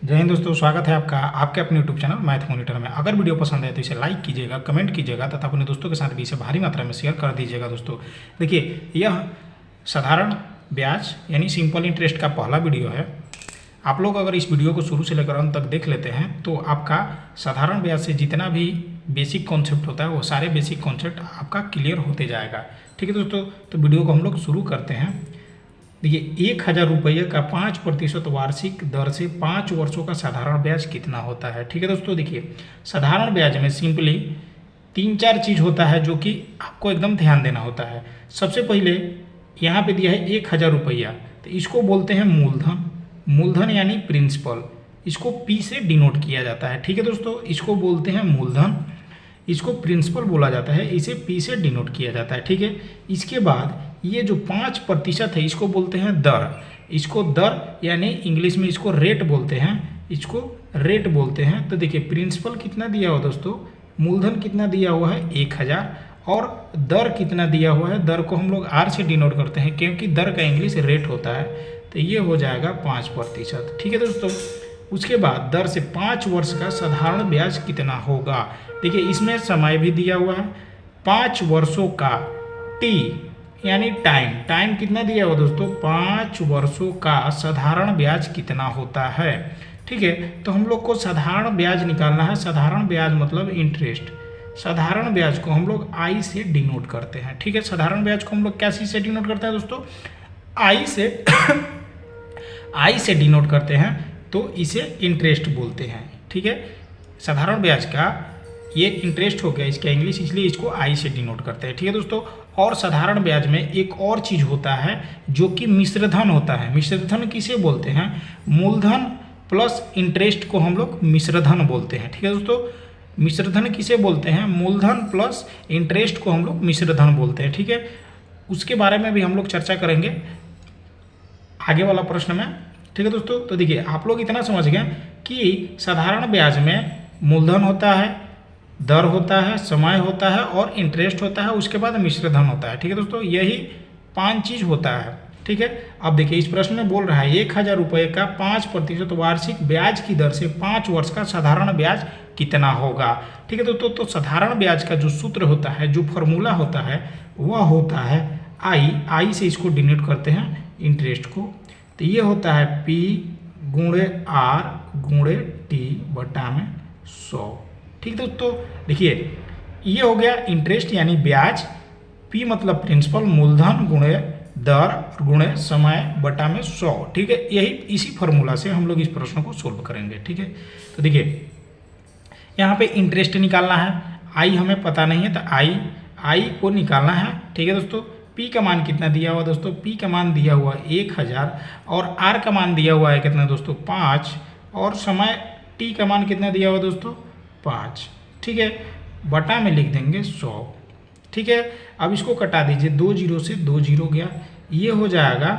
जय हिंद दोस्तों, स्वागत है आपका आपके अपने यूट्यूब चैनल मैथ मॉनिटर में। अगर वीडियो पसंद है तो इसे लाइक कीजिएगा, कमेंट कीजिएगा तथा अपने दोस्तों के साथ भी इसे भारी मात्रा में शेयर कर दीजिएगा। दोस्तों देखिए, यह साधारण ब्याज यानी सिंपल इंटरेस्ट का पहला वीडियो है। आप लोग अगर इस वीडियो को शुरू से लेकर अंत तक देख लेते हैं तो आपका साधारण ब्याज से जितना भी बेसिक कॉन्सेप्ट होता है वो सारे बेसिक कॉन्सेप्ट आपका क्लियर होते जाएगा। ठीक है दोस्तों, तो वीडियो को हम लोग शुरू करते हैं। देखिए, 1,000 रुपये का 5% वार्षिक दर से 5 वर्षों का साधारण ब्याज कितना होता है। ठीक है दोस्तों, देखिए साधारण ब्याज में सिंपली 3-4 चीज़ होता है जो कि आपको एकदम ध्यान देना होता है। सबसे पहले यहाँ पे दिया है 1,000 रुपया, तो इसको बोलते हैं मूलधन। मूलधन यानी प्रिंसिपल, इसको पी से डिनोट किया जाता है। ठीक है दोस्तों, इसको बोलते हैं मूलधन, इसको प्रिंसिपल बोला जाता है, इसे पी से डिनोट किया जाता है। ठीक है, इसके बाद ये जो 5% है इसको बोलते हैं दर। इसको दर यानी इंग्लिश में इसको रेट बोलते हैं, इसको रेट बोलते हैं। तो देखिए, प्रिंसिपल कितना दिया हुआ दोस्तों, मूलधन कितना दिया हुआ है 1,000, और दर कितना दिया हुआ है, दर को हम लोग आर से डिनोट करते हैं क्योंकि दर का इंग्लिश रेट होता है। तो ये हो जाएगा 5%। ठीक है दोस्तों, उसके बाद दर से 5 वर्ष का साधारण ब्याज कितना होगा। देखिए, इसमें समय भी दिया हुआ है, 5 वर्षों का टी यानी टाइम कितना दिया हुआ दोस्तों, 5 वर्षों का साधारण ब्याज कितना होता है। ठीक है, तो हम लोग को साधारण ब्याज निकालना है। साधारण ब्याज मतलब इंटरेस्ट। साधारण ब्याज को हम लोग आई से डिनोट करते हैं। ठीक है, साधारण ब्याज को हम लोग क्या चीज से डिनोट करते हैं दोस्तों, आई से आई से डिनोट करते हैं, तो इसे इंटरेस्ट बोलते हैं। ठीक है, साधारण ब्याज का ये इंटरेस्ट हो गया इसका इंग्लिश, इसलिए इसको आई से डिनोट करते हैं। ठीक है दोस्तों, और साधारण ब्याज में एक और चीज होता है जो कि मिश्रधन होता है। मिश्रधन किसे बोलते हैं, मूलधन प्लस इंटरेस्ट को हम लोग मिश्रधन बोलते हैं। ठीक है दोस्तों, मिश्रधन किसे बोलते हैं, मूलधन प्लस इंटरेस्ट को हम लोग मिश्रधन बोलते हैं। ठीक है, उसके बारे में भी हम लोग चर्चा करेंगे आगे वाला प्रश्न में। ठीक है दोस्तों, तो देखिए आप लोग इतना समझ गए कि साधारण ब्याज में मूलधन होता है, दर होता है, समय होता है और इंटरेस्ट होता है, उसके बाद मिश्रधन होता है। ठीक है दोस्तों, यही 5 चीज होता है। ठीक है, अब देखिए इस प्रश्न में बोल रहा है 1,000 रुपये का 5% वार्षिक ब्याज की दर से 5 वर्ष का साधारण ब्याज कितना होगा। ठीक है दोस्तों, तो साधारण ब्याज का जो सूत्र होता है, जो फॉर्मूला होता है, वह होता है आई से इसको डिनोट करते हैं इंटरेस्ट को। तो ये होता है P गुणे R गुणे T बटा में 100। ठीक दोस्तों, देखिए ये हो गया इंटरेस्ट यानी ब्याज, P मतलब प्रिंसिपल, मूलधन गुणे दर गुणे समय बटा में 100। ठीक है, यही इसी फॉर्मूला से हम लोग इस प्रश्न को सोल्व करेंगे। ठीक है, तो देखिए यहाँ पे इंटरेस्ट निकालना है, आई हमें पता नहीं है तो आई को निकालना है। ठीक है दोस्तों, P का मान कितना दिया हुआ दोस्तों, P का मान दिया हुआ 1,000 और R का मान दिया हुआ है कितना दोस्तों 5, और समय T का मान कितना दिया हुआ दोस्तों 5। ठीक है, बटा में लिख देंगे 100। ठीक है, अब इसको कटा दीजिए, 2 0 से 2 0 गया, ये हो जाएगा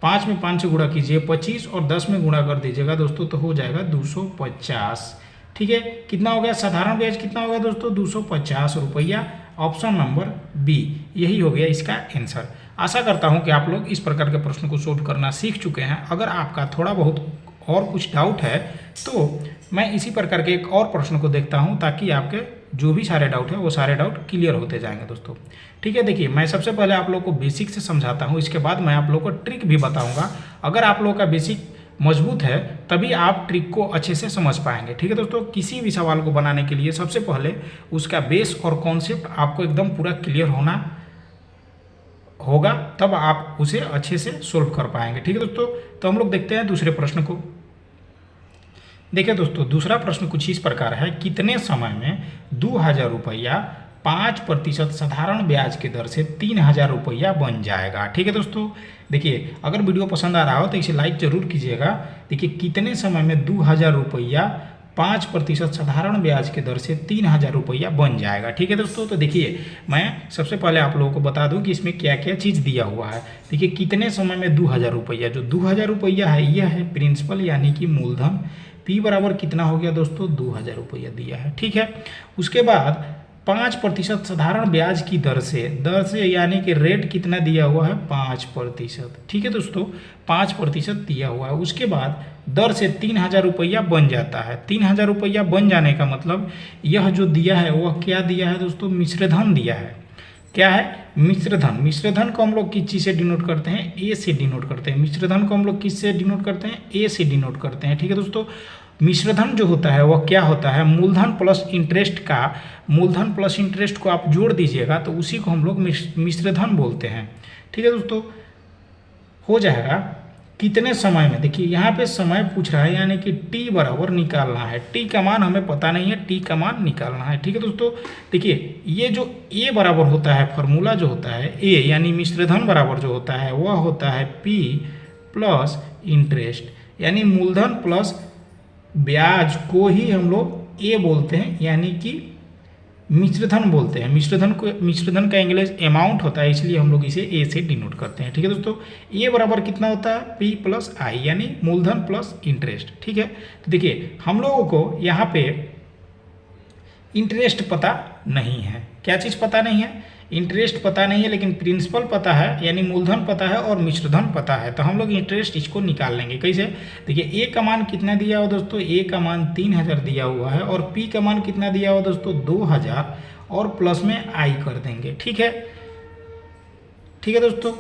5 में 5 से गुणा कीजिए 25 और 10 में गुणा कर दीजिएगा दोस्तों, तो हो जाएगा 250। ठीक है, कितना हो गया साधारण ब्याज, कितना होगा दोस्तों 250 रुपया। ऑप्शन नंबर बी यही हो गया इसका आंसर। आशा करता हूं कि आप लोग इस प्रकार के प्रश्न को सोल्व करना सीख चुके हैं। अगर आपका थोड़ा बहुत और कुछ डाउट है तो मैं इसी प्रकार के एक और प्रश्न को देखता हूं, ताकि आपके जो भी सारे डाउट है वो सारे डाउट क्लियर होते जाएंगे दोस्तों। ठीक है, देखिए मैं सबसे पहले आप लोग को बेसिक से समझाता हूं, इसके बाद मैं आप लोग को ट्रिक भी बताऊंगा। अगर आप लोग का बेसिक मजबूत है तभी आप ट्रिक को अच्छे से समझ पाएंगे। ठीक है दोस्तों, किसी भी सवाल को बनाने के लिए सबसे पहले उसका बेस और कॉन्सेप्ट आपको एकदम पूरा क्लियर होना होगा, तब आप उसे अच्छे से सोल्व कर पाएंगे। ठीक है दोस्तों, तो हम लोग देखते हैं दूसरे प्रश्न को। देखिए दोस्तों, दूसरा प्रश्न कुछ इस प्रकार है, कितने समय में 2,000 रुपया 5% साधारण ब्याज के दर से 3,000 रुपया बन जाएगा। ठीक है दोस्तों, देखिए अगर वीडियो पसंद आ रहा हो तो इसे लाइक जरूर कीजिएगा। देखिए कितने समय में 2,000 रुपया 5% साधारण ब्याज के दर से 3,000 रुपया बन जाएगा। ठीक है दोस्तों, तो देखिए मैं सबसे पहले आप लोगों को बता दूं कि इसमें क्या क्या चीज़ दिया हुआ है। देखिए कितने समय में 2,000 रुपया, जो 2,000 रुपया है यह है प्रिंसिपल यानी कि मूलधन। P बराबर कितना हो गया दोस्तों 2,000 रुपया दिया है। ठीक है, उसके बाद 5% साधारण ब्याज की दर से यानी कि रेट कितना दिया हुआ है 5%। ठीक है दोस्तों, 5% दिया हुआ है। उसके बाद दर से 3,000 रुपया बन जाता है। 3,000 रुपया बन जाने का मतलब यह जो दिया है वह क्या दिया है दोस्तों, मिश्रधन दिया है। क्या है, मिश्रधन। मिश्रधन को हम लोग किस चीज़ से डिनोट करते हैं, ए से डिनोट करते हैं। मिश्रधन को हम लोग किस से डिनोट करते हैं, ए से डिनोट करते हैं। ठीक है दोस्तों, मिश्रधन जो होता है वह क्या होता है, मूलधन प्लस इंटरेस्ट का, मूलधन प्लस इंटरेस्ट को आप जोड़ दीजिएगा तो उसी को हम लोग मिश्रधन बोलते हैं। ठीक है दोस्तों, हो जाएगा कितने समय में। देखिए यहाँ पे समय पूछ रहा है, यानी कि टी बराबर निकालना है। टी का मान हमें पता नहीं है, टी का मान निकालना है। ठीक है दोस्तों, देखिए ये जो ए बराबर होता है, फार्मूला जो होता है ए यानी मिश्रधन बराबर जो होता है वह होता है पी प्लस इंटरेस्ट, यानी मूलधन प्लस ब्याज को ही हम लोग ए बोलते हैं, यानी कि मिश्रधन बोलते हैं। मिश्रधन का इंग्लिश अमाउंट होता है, इसलिए हम लोग इसे ए से डिनोट करते हैं। ठीक है दोस्तों, ए बराबर कितना होता है, पी प्लस आई, यानी मूलधन प्लस इंटरेस्ट। ठीक है, तो देखिए हम लोगों को यहाँ पे इंटरेस्ट पता नहीं है। क्या चीज़ पता नहीं है, इंटरेस्ट पता नहीं है, लेकिन प्रिंसिपल पता है, यानी मूलधन पता है और मिश्रधन पता है। तो हम लोग इंटरेस्ट इसको निकाल लेंगे। कैसे, देखिए ए का मान कितना दिया हुआ दोस्तों, ए का मान 3,000 दिया हुआ है और पी का मान कितना दिया हुआ दोस्तों 2,000 और प्लस में आई कर देंगे। ठीक है, ठीक है दोस्तों,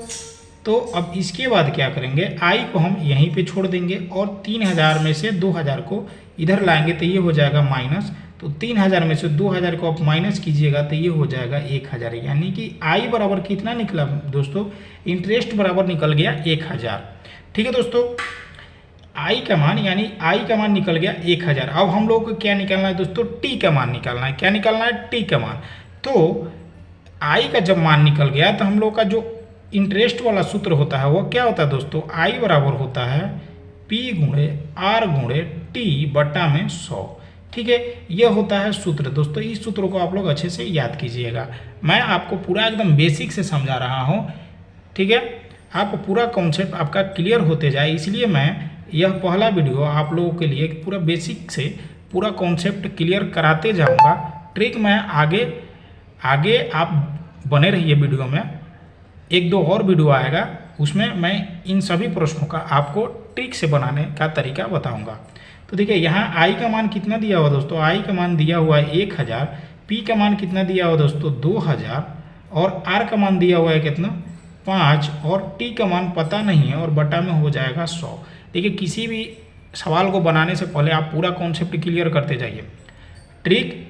तो अब इसके बाद क्या करेंगे, आई को हम यहीं पे छोड़ देंगे और 3,000 में से 2,000 को इधर लाएंगे तो ये हो जाएगा माइनस। तो 3,000 में से 2,000 को आप माइनस कीजिएगा तो ये हो जाएगा 1,000, यानी कि आई बराबर कितना निकला दोस्तों, इंटरेस्ट बराबर निकल गया 1,000। ठीक है दोस्तों, आई का मान, यानी आई का मान निकल गया 1,000। अब हम लोग को क्या निकालना है दोस्तों, टी का मान निकालना है। क्या निकालना है, टी का मान। तो आई का जब मान निकल गया तो हम लोग का जो इंटरेस्ट वाला सूत्र होता है वो क्या होता है दोस्तों, आई बराबर होता है पी गुणे आर गुणे टी बटा में 100। ठीक है, यह होता है सूत्र दोस्तों। इस सूत्र को आप लोग अच्छे से याद कीजिएगा। मैं आपको पूरा एकदम बेसिक से समझा रहा हूँ। ठीक है, आपको पूरा कॉन्सेप्ट आपका क्लियर होते जाए, इसलिए मैं यह पहला वीडियो आप लोगों के लिए पूरा बेसिक से पूरा कॉन्सेप्ट क्लियर कराते जाऊँगा। ट्रिक मैं आगे आप बने रहिए वीडियो में। 1-2 और वीडियो आएगा, उसमें मैं इन सभी प्रश्नों का आपको ट्रिक से बनाने का तरीका बताऊँगा। तो देखिए यहाँ आई का मान कितना दिया हुआ दोस्तों, आई का मान दिया हुआ है 1,000, पी का मान कितना दिया हुआ दोस्तों 2,000 और आर का मान दिया हुआ है कितना 5 और टी का मान पता नहीं है और बटा में हो जाएगा 100। देखिए किसी भी सवाल को बनाने से पहले आप पूरा कॉन्सेप्ट क्लियर करते जाइए। ट्रिक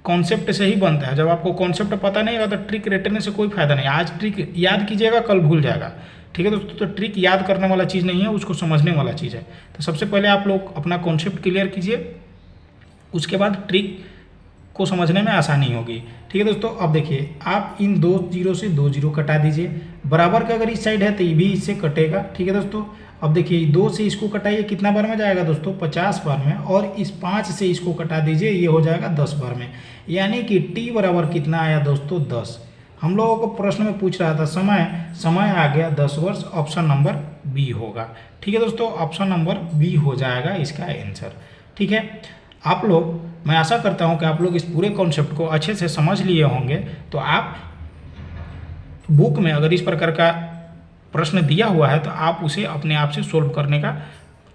कॉन्सेप्ट से ही बनता है। जब आपको कॉन्सेप्ट पता नहीं होगा तो ट्रिक रटने से कोई फायदा नहीं। आज ट्रिक याद कीजिएगा, कल भूल जाएगा। ठीक है दोस्तों, तो ट्रिक याद करने वाला चीज़ नहीं है, उसको समझने वाला चीज़ है। तो सबसे पहले आप लोग अपना कॉन्सेप्ट क्लियर कीजिए, उसके बाद ट्रिक को समझने में आसानी होगी। ठीक है दोस्तों, अब देखिए आप इन 2 जीरो से 2 जीरो कटा दीजिए। बराबर का अगर इस साइड है तो ये भी इससे कटेगा। ठीक है दोस्तों, अब देखिए 2 से इसको कटाइए, कितना बार में जाएगा दोस्तों 50 बार में, और इस 5 से इसको कटा दीजिए, ये हो जाएगा 10 बार में, यानी कि टी बराबर कितना आया दोस्तों 10। हम लोगों को प्रश्न में पूछ रहा था समय आ गया 10 वर्ष, ऑप्शन नंबर बी होगा। ठीक है दोस्तों, ऑप्शन नंबर बी हो जाएगा इसका आंसर। ठीक है, आप लोग, मैं आशा करता हूं कि आप लोग इस पूरे कॉन्सेप्ट को अच्छे से समझ लिए होंगे। तो आप बुक में अगर इस प्रकार का प्रश्न दिया हुआ है तो आप उसे अपने आप से सोल्व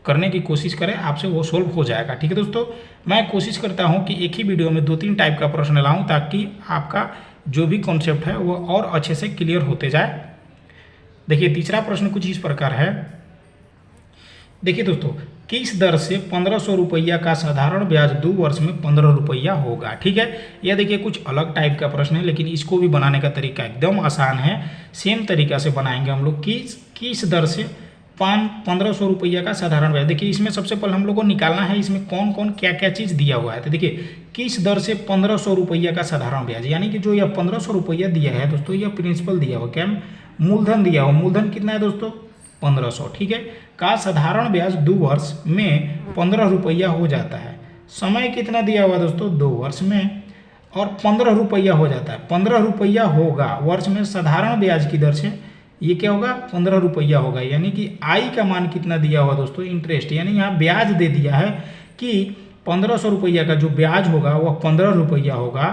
करने की कोशिश करें, आपसे वो सोल्व हो जाएगा। ठीक है दोस्तों, मैं कोशिश करता हूं कि एक ही वीडियो में 2-3 टाइप का प्रश्न लाऊं ताकि आपका जो भी कॉन्सेप्ट है वो और अच्छे से क्लियर होते जाए। देखिए तीसरा प्रश्न कुछ इस प्रकार है। देखिए दोस्तों, किस दर से 1,500 रुपया का साधारण ब्याज 2 वर्ष में 15 रुपया होगा। ठीक है, यह देखिए कुछ अलग टाइप का प्रश्न है, लेकिन इसको भी बनाने का तरीका एकदम आसान है। सेम तरीका से बनाएंगे हम लोग। किस दर से 1,500 रुपया का साधारण ब्याज। देखिए इसमें सबसे पहले हम लोग को निकालना है इसमें कौन कौन क्या क्या चीज़ दिया हुआ है। तो देखिए किस दर से 1,500 रुपया का साधारण ब्याज, यानी कि जो यह 1,500 रुपया दिया है दोस्तों, यह प्रिंसिपल दिया हुआ, क्या मूलधन दिया हुआ। मूलधन कितना है दोस्तों 1,500। ठीक है, का साधारण ब्याज 2 वर्ष में 15 रुपया हो जाता है। समय कितना दिया हुआ दोस्तों 2 वर्ष में, और 15 रुपया हो जाता है। 15 रुपया होगा वर्ष में साधारण ब्याज की दर से, ये क्या होगा 15 रुपया होगा। यानी कि आई का मान कितना दिया हुआ दोस्तों इंटरेस्ट, यानी यहाँ ब्याज दे दिया है कि 1,500 रुपया का जो ब्याज होगा वह 15 रुपया होगा।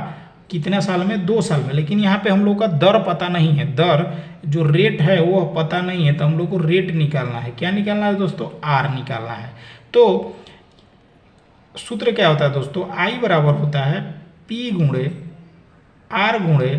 कितने साल में, 2 साल में। लेकिन यहाँ पे हम लोग का दर पता नहीं है, दर जो रेट है वो पता नहीं है, तो हम लोग को रेट निकालना है। क्या निकालना है दोस्तों, आर निकालना है। तो सूत्र क्या होता है दोस्तों, आई बराबर होता है पी गुणे आर गुणे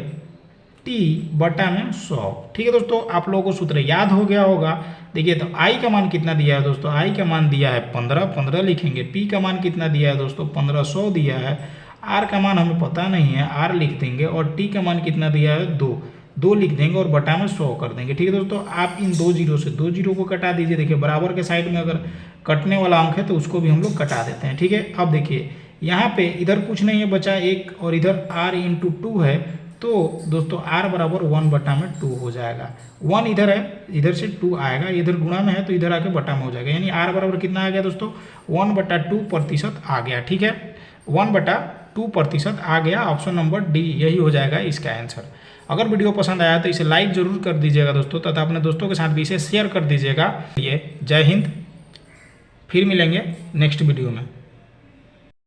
टी बटा में 100। ठीक है दोस्तों, आप लोगों को सूत्र याद हो गया होगा। देखिए तो आई का मान कितना दिया है दोस्तों, आई का मान दिया है 15, 15 लिखेंगे। पी का मान कितना दिया है दोस्तों, 1500 दिया है। आर का मान हमें पता नहीं है, आर लिख देंगे। और टी का मान कितना दिया है, 2, 2 लिख देंगे और बटा में 100 कर देंगे। ठीक है दोस्तों, आप इन 2 जीरो से 2 जीरो को कटा दीजिए। देखिए बराबर के साइड में अगर कटने वाला अंक है तो उसको भी हम लोग कटा देते हैं। ठीक है, अब देखिए यहाँ पे इधर कुछ नहीं है बचा 1, और इधर r इंटू 2 है, तो दोस्तों r बराबर 1 बटा में 2 हो जाएगा। 1 इधर है, इधर से 2 आएगा, इधर गुणा में है तो इधर आके बटा में हो जाएगा। यानी r बराबर कितना आ गया दोस्तों, 1/2% आ गया। ठीक है, 1/2% आ गया। ऑप्शन नंबर डी यही हो जाएगा इसका आंसर। अगर वीडियो पसंद आया तो इसे लाइक जरूर कर दीजिएगा दोस्तों, तथा अपने दोस्तों के साथ भी इसे शेयर कर दीजिएगा। ये जय हिंद, फिर मिलेंगे नेक्स्ट वीडियो में।